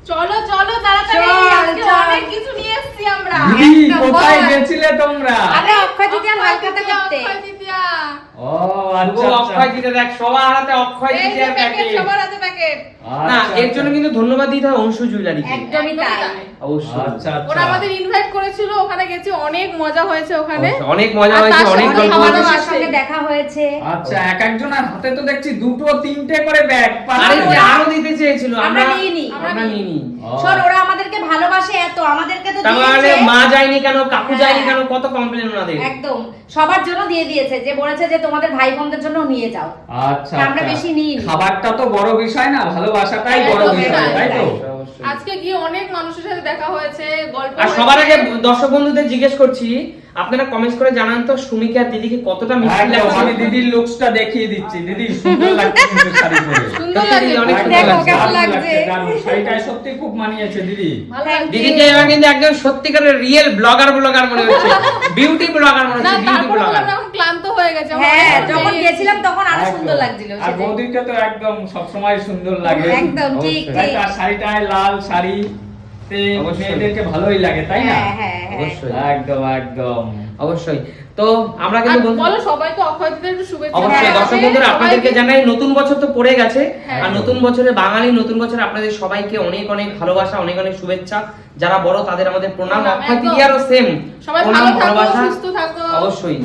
চলো চলো তাড়াতাড়ি, আজকে অনেক কিছু নিয়ে এসেছি আমরা। কোথায় গেছিলে তোমরা? আরে অক্ষয় তৃতীয়া হালখাতা করতে। অক্ষয় তৃতীয়া। ও আচ্ছা অক্ষয় তৃতীয়া দেখ সবার হাতে অক্ষয় এই যে তৃতীয়ার প্যাকেট, প্যাকেট। সবার হাতে প্যাকেট। না এর জন্য কিন্তু ধন্যবাদ দিতে হয় অংশু জুয়েলারিকে। একদমই তাই। অবশ্যই। আচ্ছা ওরা আমাদের ইনভাইট করেছিল, ওখানে গেছি, অনেক মজা হয়েছে ওখানে। অনেক মজা আর হয়েছে, তার অনেক সঙ্গে গল্প খাওয়া দাওয়া হয়েছে। আমার সঙ্গে দেখা হয়েছে। আচ্ছা এক একজনের হাতে তো দেখছি দুটো তিনটে করে ব্যাগ। আরে যে আরো দিতে চেয়েছিল আমরা নিইনি। আমরা নিইনি। শোন ওরা আমাদেরকে ভালোবাসে এত, আমাদেরকে তো তাহলে দিয়েছে। মা যায়নি কেন, কাকু হ্যাঁ। যায়নি কেন, কত কমপ্লেন ওনাদের। একদম সবার জন্য দিয়ে দিয়েছে, যে বলেছে যে তোমাদের ভাই বোনদের জন্য নিয়ে যাও। আচ্ছা আমরা বেশি নিইনি। খাবারটা তো বড় বিষয় না, ভালোবাসাটাই বড় একদম, বিষয়, তাই তো? অবশ্যই। আজকে গিয়ে অনেক মানুষের সাথে দেখা হয়েছে, গল্প আর হয়েছে। সবার আগে দর্শক বন্ধুদের জিজ্ঞেস করছি, আপনারা কমেন্টস করে জানান তো সুমিকা আর দিদিকে কতটা মিষ্টি একদম, লাগছে। আমি দিদির লুকসটা দেখিয়ে দিচ্ছি। দিদি সুন্দর লাগছে কিন্তু শাড়ি পরে। সুন্দর সত্যি দিদি, লাগে। অনেক সুন্দর দেখো লাগছে। কেমন দারুণ লাগছে। দারুণ। শাড়িটা সত্যি খুব মানিয়েছে দিদি। ভালো Thank লাগছে। দিদিকে এবার কিন্তু একদম সত্যিকারের রিয়েল ব্লগার মনে হচ্ছে, বিউটি ব্লগার মনে না হচ্ছে, বিউটি তারপরে ব্লগার। আমরা এখন ক্লান্ত হয়ে গেছে। আমরা হ্যাঁ অনেক যখন বেরিয়েছি। গেছিলাম তখন আরো একদম। সুন্দর লাগছিল আর সেদিন। বৌদিকে তো একদম সবসময় সুন্দর লাগে। একদম ঠিক অবশ্যই। তাই ঠিক। তো, আর শাড়িটায় লাল শাড়ি অবশ্যই। মেয়েদেরকে ভালোই লাগে, তাই না? হ্যাঁ হ্যাঁ হ্যাঁ। অবশ্যই। একদম একদম। অবশ্যই। তো আমরা আর কিন্তু বন্ধু- বলো সবাইকে অক্ষয় তৃতীয়ার একটু শুভেচ্ছা। অবশ্যই হ্যাঁ, দর্শক বন্ধুরা আপনাদেরকে সবাইকে- জানাই নতুন বছর তো পড়ে গেছে, হ্যাঁ। আর নতুন বছরে বাঙালি নতুন বছরে আপনাদের সবাইকে অনেক অনেক ভালোবাসা, অনেক অনেক শুভেচ্ছা। যারা বড় তাদের আমাদের প্রণাম। প্রণাম, অক্ষয় একদম। তৃতীয়ারও সেম সবাই প্রণাম, ভালো থাকো, ভালোবাসা। সুস্থ থাকো। অবশ্যই।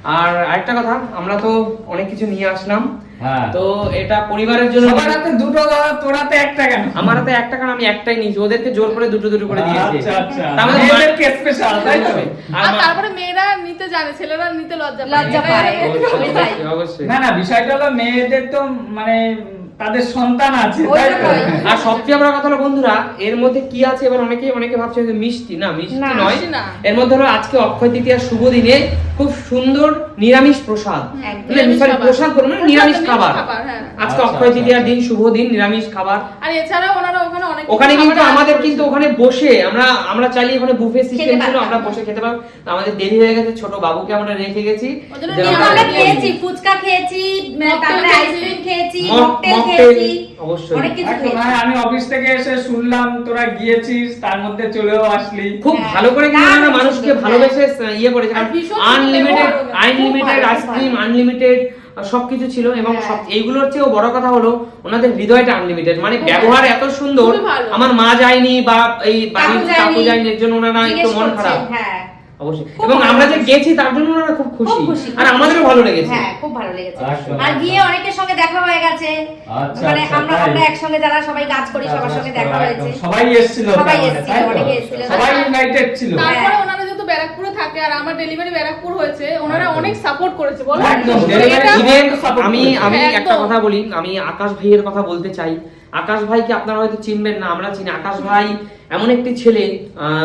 আর আরেকটা কথা, আমরা তো অনেক কিছু নিয়ে আসলাম, হ্যাঁ। তো এটা পরিবারের জন্য। সবার হাতে দুটো দাদা, তোর হাতে একটা কেন? আমার হাতে একটা, কারণ আমি একটাই নিয়েছি, ওদেরকে জোর করে দুটো দুটো করে দিয়েছি। আচ্ছা আচ্ছা। তার মধ্যে মেয়েদেরকে স্পেশাল, তাই তো? আর আর তারপরে মেয়েরা নিতে জানে, ছেলেরা নিতে লজ্জা লজ্জা পায়। অবশ্যই, তাই। অবশ্যই। না না, বিষয়টা হলো মেয়েদের তো মানে তাদের সন্তান আছে, ওই তাই তো? রকমই। আর সবচেয়ে বড় কথা হলো বন্ধুরা, এর মধ্যে কি আছে, এবার অনেকে ভাবছে যে মিষ্টি না, মিষ্টি না, নয়। মিষ্টি না। এর মধ্যে হলো আজকে অক্ষয় তৃতীয়ার শুভ দিনে খুব সুন্দর নিরামিষ প্রসাদ, একদম। মানে নিরামিষ sorry, খাবার। প্রসাদ করবো না, নিরামিষ খাবার। হ্যাঁ। আজকে আচ্ছা, অক্ষয় আচ্ছা, তৃতীয়ার আচ্ছা। দিন, শুভ দিন, নিরামিষ খাবার। আর এছাড়াও ওনারা ওখানে অনেক কিছু ওখানে কিন্তু খাবার আমাদের আয়োজন কিন্তু করেছে। ওখানে বসে আমরা চাইলে ওখানে বুফে সিস্টেম খেতে ছিল, পারতাম। আমরা বসে খেতে পারবো। আমাদের দেরি হয়ে গেছে, ছোট বাবুকে আমরা রেখে গেছি। ওই জন্য যে নিয়ে আমরা- আমরা খেয়েছি, ফুচকা খেয়েছি, তারপরে খেয়েছি। আইসক্রিম খেয়েছি, মকটেল, মকটেল খেয়েছি, অবশ্যই। অনেক কিছু একদম, খেয়েছি। হ্যাঁ, আমি অফিস থেকে এসে শুনলাম তোরা গিয়েছিস, তার মধ্যে চলেও আসলি। খুব হ্যাঁ। ভালো করে কিন্তু দারুণ আমরা মানুষকে সুন্দর, ভালোবেসে ইয়ে করেছে, আর ভীষণ আনলিমিটেড সুন্দর, আনলিমিটেড খুব ভালো, আইসক্রিম, খুব ভালো। আনলিমিটেড সবকিছু ছিল, এবং হ্যাঁ। সব এইগুলোর চেয়েও বড় কথা হলো ওনাদের হৃদয়টা আনলিমিটেড, মানে ব্যবহার এত সুন্দর। খুবই ভালো। আমার মা যায়নি বা এই বাড়ির কাকু কাকু যায়নি, যায়নি, এর জন্য ওনারা একটু জিজ্ঞেস মন করছেন, খারাপ। হ্যাঁ। অবশ্যই। খুব এবং ভালো আমরা যে লাগছে। গেছি তার জন্য ওনারা খুব খুশি, খুব খুশি, আর খুব আমাদেরও খুশি। ভালো লেগেছে। হ্যাঁ খুব ভালো লেগেছে। একদম, আর একদম। গিয়ে অনেকের সঙ্গে দেখা হয়ে গেছে, আচ্ছা, মানে আচ্ছা, আমরা তাই। একসঙ্গে যারা সবাই কাজ করি সবার সঙ্গে দেখা একদম, হয়েছে। সবাই এসেছিল, সবাই তার মানে, এসেছিল, তাই তো? অনেকে এসেছিল। সবাই ইনভাইটেড ছিল। তারপরে ওনারা যেহেতু ব্যারাকপুরে থাকে, আর আমার ডেলিভারি ব্যারাকপুর হয়েছে, ওনারা একদম। অনেক সাপোর্ট করেছে, বলো। একদম, এটা- Even support আমি করেছে। আমি একদম। একটা কথা বলি, আমি আকাশ ভাইয়ের কথা বলতে চাই। আকাশ ভাইকে আপনারা হয়তো চিনবেন না, আমরা চিনি। আকাশ ভাই এমন একটি ছেলে,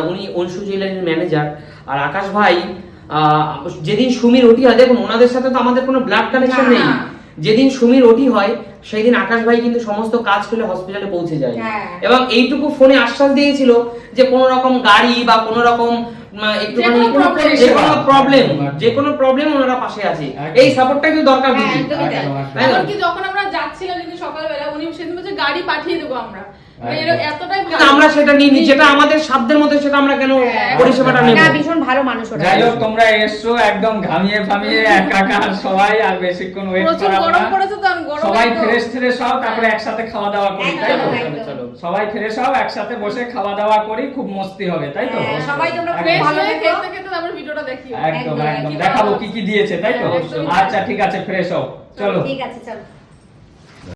উনি অংশু জুয়েলারির ম্যানেজার। আর আকাশ ভাই যেদিন সুমির ওটি হয়, দেখুন ওনাদের সাথে তো আমাদের কোনো ব্লাড কানেকশন না, নেই। না। যেদিন সুমির ওটি হয় সেই দিন আকাশ ভাই কিন্তু সমস্ত কাজ ফেলে হসপিটালে পৌঁছে যায়, হ্যাঁ। এবং এইটুকু ফোনে আশ্বাস দিয়েছিল যে কোনো রকম গাড়ি বা কোনো রকম একটুখানি যে কোনো প্রবলেম ওনারা পাশে আছে। একদম। এই সাপোর্টটা কিন্তু দরকার হ্যাঁ, দিদি। একদমই তাই। একদম, একদম। তাই না? এমনকি যখন আমরা যাচ্ছিলাম যেদিন সকালবেলা, উনি সেদিন বলছে গাড়ি পাঠিয়ে দেবো আমরা, মানে একদম। এতটাই কিন্তু ভালো। আমরা সেটা নিইনি, যেটা আমাদের সাধ্যের মধ্যে সেটা আমরা কেন হ্যাঁ। পরিষেবাটা নেব? না ভীষণ ভালো মানুষ ওরা। যাই হোক, তোমরা এসছো একদম ঘামিয়ে ফামিয়ে একাকার সবাই, আর বেশিক্ষণ ওয়েট প্রচুর করা গরম না। পড়েছে তো, আমি গরমে সবাই তো- ফ্রেশ হও, তারপরে একসাথে খাওয়া দাওয়া করি, তাই তো? একদম, একদম। চলো। সবাই ফ্রেশ হও, একসাথে বসে খাওয়া দাওয়া করি, খুব মস্তি হবে, তাই তো? হ্যাঁ, সবাই তোমরা খুব ফ্রেশ ভালো হয়ে থেকো। খেতে খেতে তারপর ভিডিওটা দেখি। একদম একদম, একদম কি দেখাবো খাওয়া কি কি দিয়েছে, তাই তো? হ্যাঁ, একদম। আচ্ছা ঠিক আছে, ফ্রেশ হও, চলো। ঠিক আছে চলো।